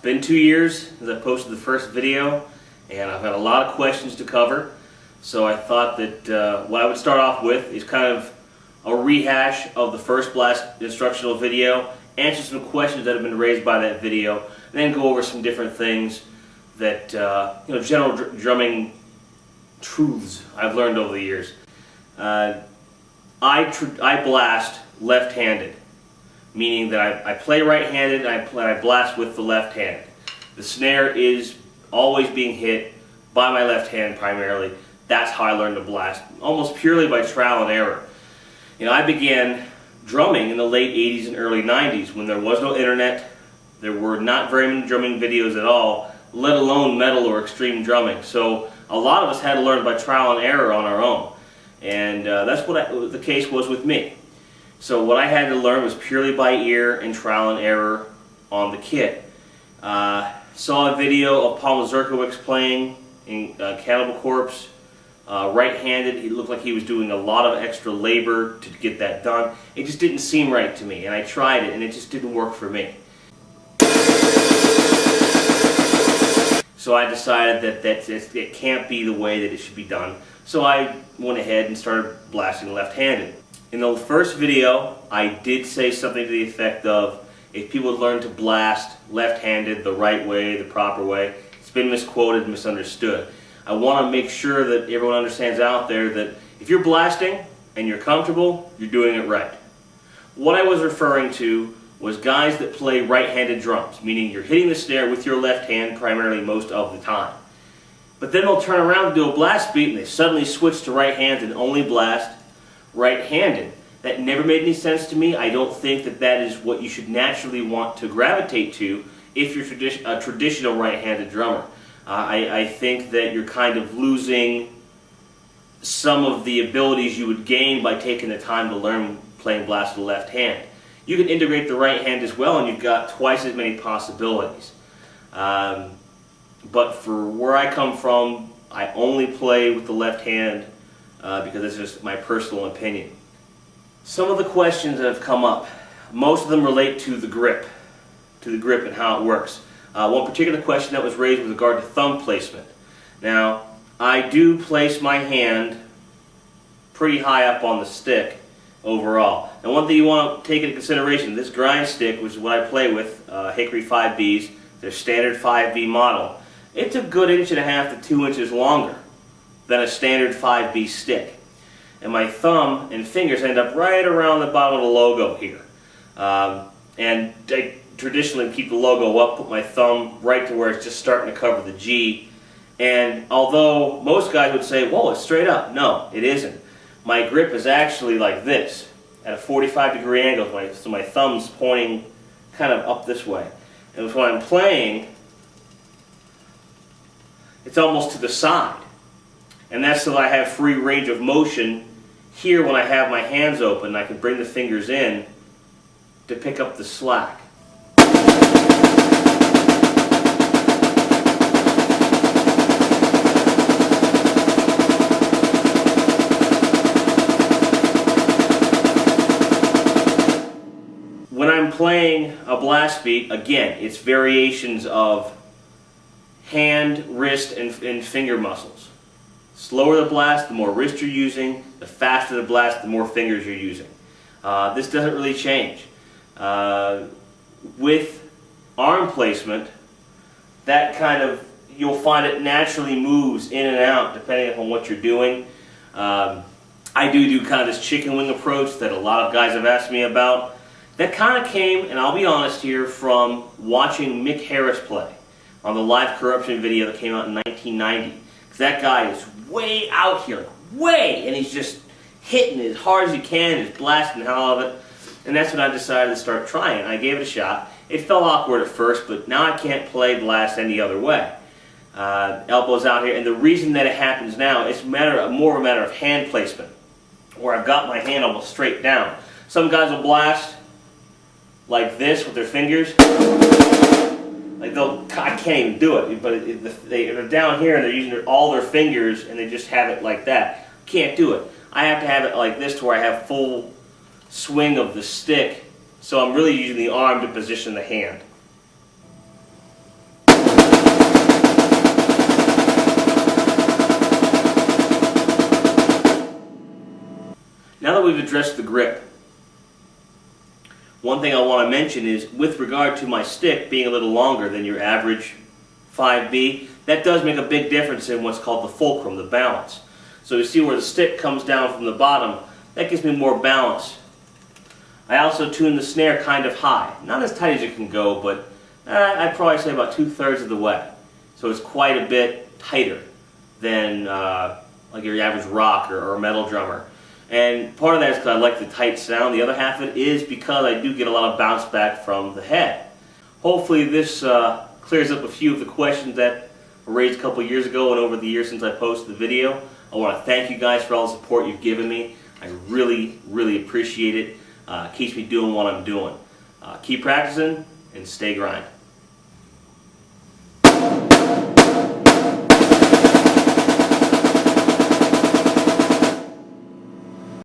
been 2 years since I posted the first video, and I've had a lot of questions to cover. So I thought that what I would start off with is kind of a rehash of the first Blast instructional video, answer some questions that have been raised by that video, and then go over some different things that, general drumming truths I've learned over the years. I blast left-handed, meaning that I play right-handed and I blast with the left hand. The snare is always being hit by my left hand primarily. That's how I learned to blast, almost purely by trial and error. I began drumming in the late 80s and early 90s when there was no internet. There were not very many drumming videos at all, let alone metal or extreme drumming. So a lot of us had to learn by trial and error on our own. And that's what the case was with me. So what I had to learn was purely by ear and trial and error on the kit. Saw a video of Paul Mazurkiewicz playing in Cannibal Corpse, right-handed. He looked like he was doing a lot of extra labor to get that done. It just didn't seem right to me, and I tried it, and it just didn't work for me. So I decided that it can't be the way that it should be done. So I went ahead and started blasting left-handed. In the first video, I did say something to the effect of, if people learn to blast left-handed the right way, the proper way, it's been misquoted and misunderstood. I want to make sure that everyone understands out there that if you're blasting and you're comfortable, you're doing it right. What I was referring to was guys that play right-handed drums, meaning you're hitting the snare with your left hand primarily most of the time. But then they'll turn around and do a blast beat and they suddenly switch to right hands and only blast right-handed. That never made any sense to me. I don't think that that is what you should naturally want to gravitate to if you're a traditional right-handed drummer. I think that you're kind of losing some of the abilities you would gain by taking the time to learn playing blast with the left hand. You can integrate the right hand as well and you've got twice as many possibilities. But for where I come from, I only play with the left hand because it's just my personal opinion. Some of the questions that have come up, most of them relate to the grip and how it works. One particular question that was raised with regard to thumb placement. Now, I do place my hand pretty high up on the stick overall. Now, one thing you want to take into consideration, this grind stick, which is what I play with, Hickory 5Bs, their standard 5B model, it's a good 1.5 to 2 inches longer than a standard 5B stick. And my thumb and fingers end up right around the bottom of the logo here. And I traditionally keep the logo up, put my thumb right to where it's just starting to cover the G. And although most guys would say, whoa, it's straight up, no, it isn't. My grip is actually like this, at a 45-degree angle, so my thumb's pointing kind of up this way. And when I'm playing, it's almost to the side. And that's so that I have free range of motion here when I have my hands open. I can bring the fingers in to pick up the slack. When I'm playing a blast beat, again, it's variations of hand, wrist, and finger muscles. Slower the blast, the more wrist you're using. The faster the blast, the more fingers you're using. This doesn't really change. With arm placement, that kind of, you'll find it naturally moves in and out depending upon what you're doing. I do kind of this chicken wing approach that a lot of guys have asked me about. That kind of came, and I'll be honest here, from watching Mick Harris play on the Live Corruption video that came out in 1990. Because that guy is way out here, like way, and he's just hitting as hard as he can, just blasting the hell out of it. And that's when I decided to start trying. I gave it a shot. It felt awkward at first, but now I can't play blast any other way. Elbows out here, and the reason that it happens now is more a matter of hand placement, where I've got my hand almost straight down. Some guys will blast like this with their fingers. Like I can't even do it, but they're down here and they're using all their fingers and they just have it like that. Can't do it. I have to have it like this to where I have full swing of the stick, so I'm really using the arm to position the hand. we've addressed the grip, one thing I want to mention is with regard to my stick being a little longer than your average 5B, that does make a big difference in what's called the fulcrum, the balance. So you see where the stick comes down from the bottom, that gives me more balance. I also tune the snare kind of high. Not as tight as it can go, but I'd probably say about 2/3 of the way. So it's quite a bit tighter than like your average rock or metal drummer. And part of that is because I like the tight sound. The other half of it is because I do get a lot of bounce back from the head. Hopefully this clears up a few of the questions that were raised a couple years ago and over the years since I posted the video. I want to thank you guys for all the support you've given me. I really, really appreciate it. Keeps me doing what I'm doing. Keep practicing and stay grind.